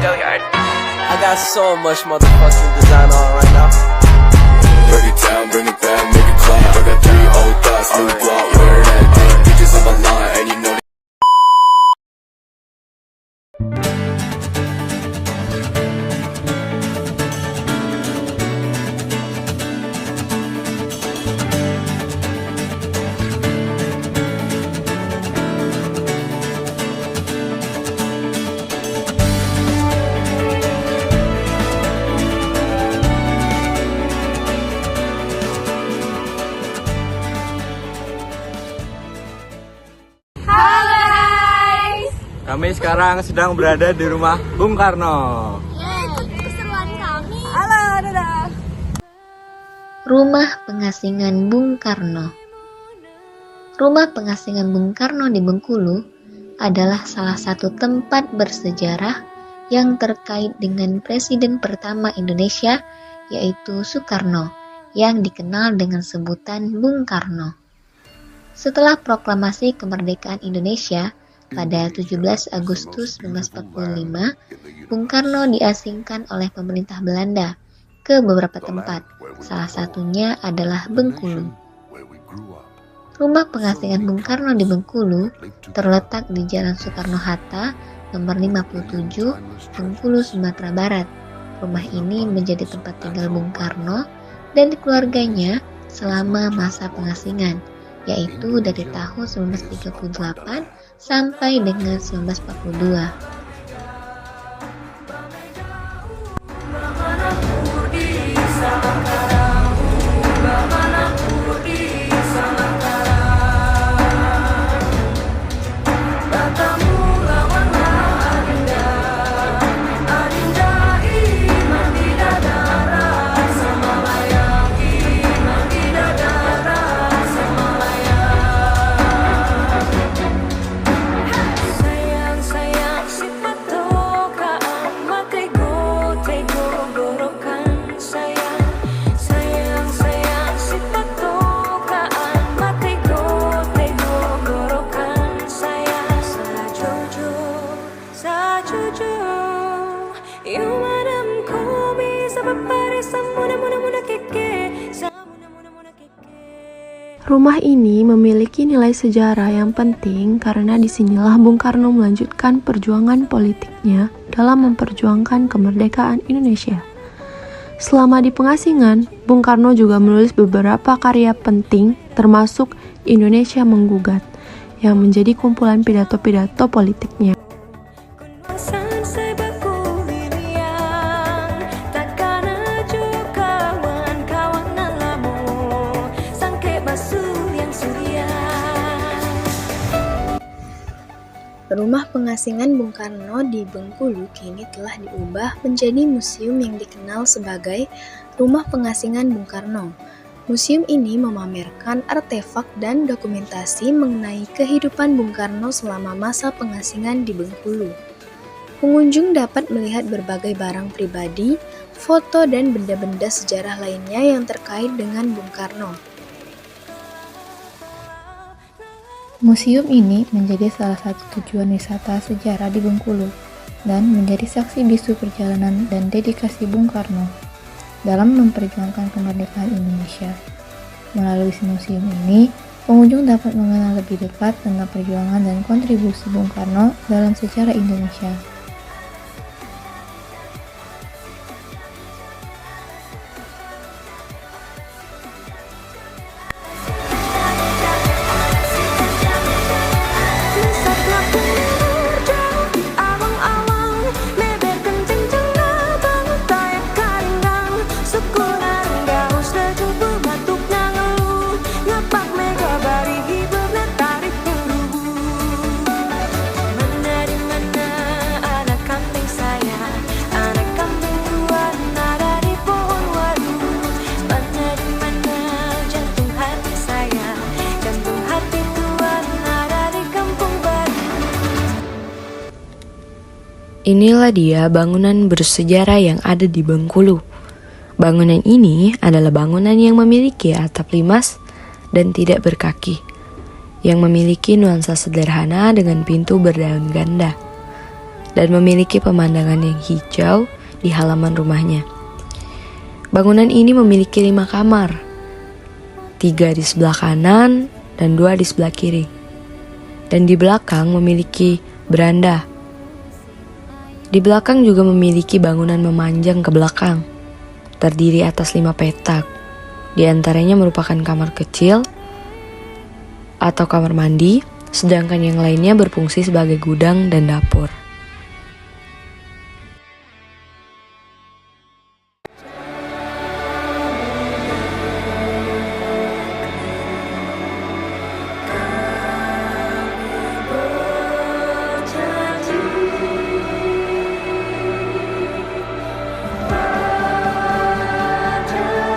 I got so much motherfucking design on right now. Break it down, bring it back, make it clap. I got 3 old thoughts, new block, wear that thing. Bitches on my line, and you know Kami sekarang sedang berada di rumah Bung Karno. Keseruan kami. Halo, dadah. Rumah pengasingan Bung Karno. Rumah pengasingan Bung Karno di Bengkulu adalah salah satu tempat bersejarah yang terkait dengan Presiden pertama Indonesia, yaitu Soekarno, yang dikenal dengan sebutan Bung Karno. Setelah proklamasi kemerdekaan Indonesia, pada 17 Agustus 1945, Bung Karno diasingkan oleh pemerintah Belanda ke beberapa tempat, salah satunya adalah Bengkulu. Rumah pengasingan Bung Karno di Bengkulu terletak di Jalan Soekarno-Hatta, nomor 57, Bengkulu, Sumatera Barat. Rumah ini menjadi tempat tinggal Bung Karno dan keluarganya selama masa pengasingan, yaitu dari tahun 1938 sampai dengan 1942. Rumah ini memiliki nilai sejarah yang penting karena disinilah Bung Karno melanjutkan perjuangan politiknya dalam memperjuangkan kemerdekaan Indonesia. Selama di pengasingan, Bung Karno juga menulis beberapa karya penting termasuk Indonesia Menggugat yang menjadi kumpulan pidato-pidato politiknya. Rumah pengasingan Bung Karno di Bengkulu kini telah diubah menjadi museum yang dikenal sebagai Rumah Pengasingan Bung Karno. Museum ini memamerkan artefak dan dokumentasi mengenai kehidupan Bung Karno selama masa pengasingan di Bengkulu. Pengunjung dapat melihat berbagai barang pribadi, foto, dan benda-benda sejarah lainnya yang terkait dengan Bung Karno. Museum ini menjadi salah satu tujuan wisata sejarah di Bengkulu dan menjadi saksi bisu perjalanan dan dedikasi Bung Karno dalam memperjuangkan kemerdekaan Indonesia. Melalui museum ini, pengunjung dapat mengenal lebih dekat tentang perjuangan dan kontribusi Bung Karno dalam sejarah Indonesia. Inilah dia bangunan bersejarah yang ada di Bengkulu. Bangunan ini adalah bangunan yang memiliki atap limas dan tidak berkaki, yang memiliki nuansa sederhana dengan pintu berdaun ganda. dan memiliki pemandangan yang hijau di halaman rumahnya. Bangunan ini memiliki 5 kamar, 3 di sebelah kanan dan 2 di sebelah kiri. Dan di belakang memiliki beranda. Di belakang juga memiliki bangunan memanjang ke belakang, terdiri atas 5 petak. Di antaranya merupakan kamar kecil atau kamar mandi, sedangkan yang lainnya berfungsi sebagai gudang dan dapur.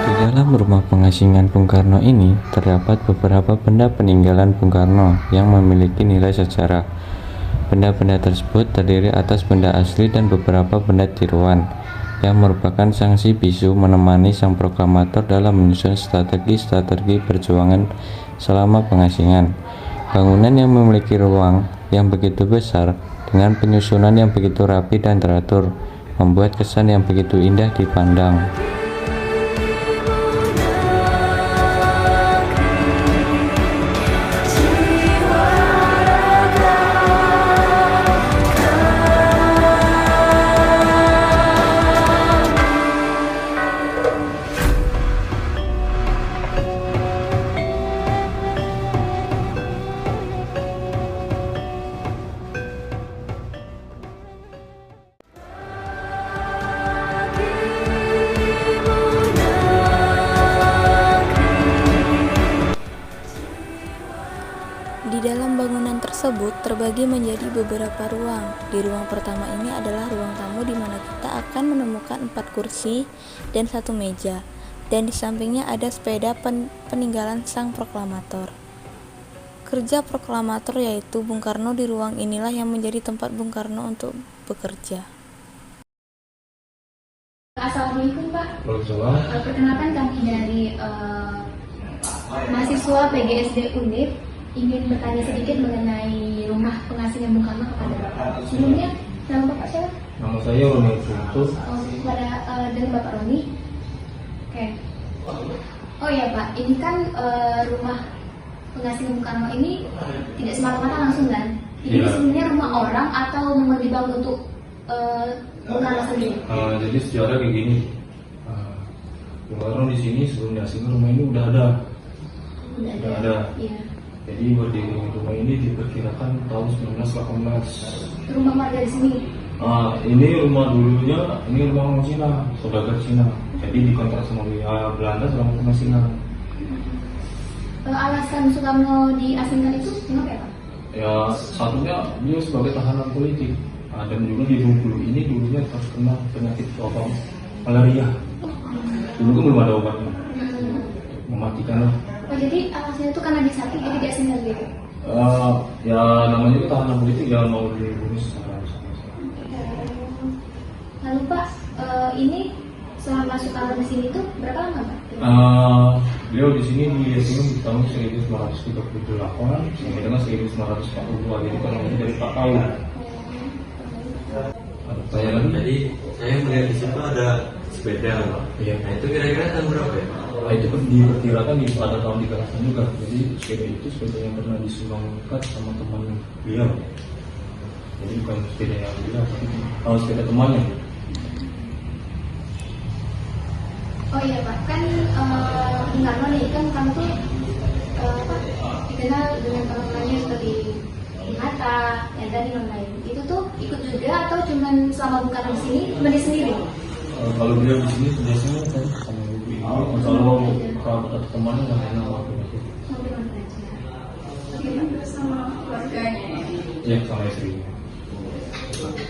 Di dalam rumah pengasingan Bung Karno ini terdapat beberapa benda peninggalan Bung Karno yang memiliki nilai sejarah. Benda-benda tersebut terdiri atas benda asli dan beberapa benda tiruan yang merupakan sanksi bisu menemani sang proklamator dalam menyusun strategi-strategi perjuangan selama pengasingan. Bangunan yang memiliki ruang yang begitu besar dengan penyusunan yang begitu rapi dan teratur membuat kesan yang begitu indah dipandang. Di dalam bangunan tersebut terbagi menjadi beberapa ruang. Di ruang pertama ini adalah ruang tamu di mana kita akan menemukan 4 kursi dan 1 meja. Dan di sampingnya ada sepeda peninggalan sang proklamator. Kerja proklamator yaitu Bung Karno di ruang inilah yang menjadi tempat Bung Karno untuk bekerja. Assalamualaikum Pak. Waalaikumsalam. Perkenalkan kami dari mahasiswa PGSD Undip ingin bertanya sedikit mengenai rumah pengasingan Bung Karno kepada Bapak. Sebelumnya, nama Bapak siapa? Nama saya Roni Kuntus. Kepada dari Bapak Roni. Oke. Oh ya Pak, ini kan rumah pengasingan Bung Karno ini tidak semata-mata langsung kan? Ini sebenarnya rumah orang atau memang dibangun untuk Bung Karno sendiri? Jadi sejarah kayak gini. Bung Karno di sini sebelum diasingkan rumah ini udah ada. Udah ada. Iya. Jadi berdiri rumah ini diperkirakan tahun 1918. Rumah warga di sini? Ini rumah dulunya, ini rumah orang Cina, saudagar Cina. Jadi dikontrak sama Belanda selama pengasingan. Alasan Soekarno diasingkan itu kenapa ya Pak? Ya satunya dia sebagai tahanan politik. Dan juga di Bengkulu ini dulunya terkena penyakit malaria. Dulu kan belum ada obatnya, mematikan lah. Oh jadi alasannya itu karena disakit jadi diasingkan gitu? Ya namanya itu tahanan politik, jangan mau dibunuh secara. Lalu Pak, ini selama Soekarno di sini tuh berapa lama Pak? Beliau di sini diasingkan di tahun 1938 sampai dengan 1942, jadi kurang lebih dari 4 tahun. Saya lagi. Jadi saya melihat di situ ada sepeda, Pak. Iya. Nah itu kira-kira tahun berapa ya, Pak? Itu kan diperkirakan di pada tahun 300-an juga. Jadi sepeda itu sepeda yang pernah disumbangkan sama teman beliau. Jadi bukan sepeda yang beliau, tapi sepeda temannya. Oh iya Pak, kan Bung Karno nih kan kamu tuh dikenal dengan teman-temannya seperti Bung Hatta, yang tadi lain. Itu tuh ikut juga atau cuman selama Bung Karno di sini cuma dia sendiri? Kalau beliau di sini biasanya kan sama ibu. Kalau kerabat atau temannya nggak enak waktu itu. Sama keluarganya. Iya, sama istrinya.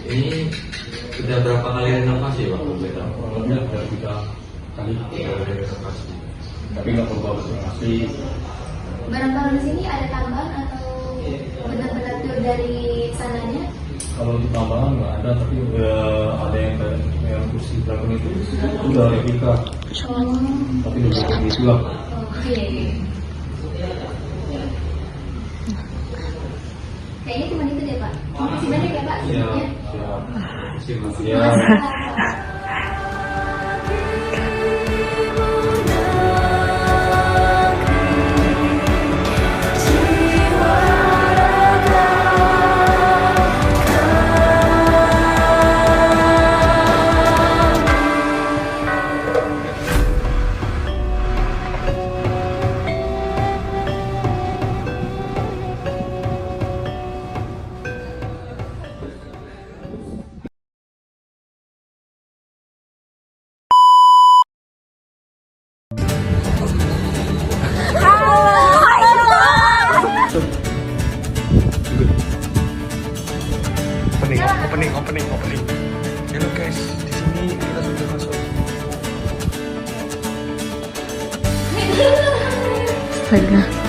Ini sudah berapa kali renovasi, Pak? Kalau sudah 3 kali renovasi. Tapi nggak berubah betul asli. Barang-barang di sini ada tambahan atau benar-benar pure dari sananya? Kalau di tambahan nggak ada, tapi ada yang kursi belakang itu udah replika. Tapi udah kayak gitu lah. Iya. Kayaknya cuma itu deh Pak. Terima kasih banyak ya Pak. Iya. Ya. Opening. Halo guys, di sini kita sudah masuk. Astaga.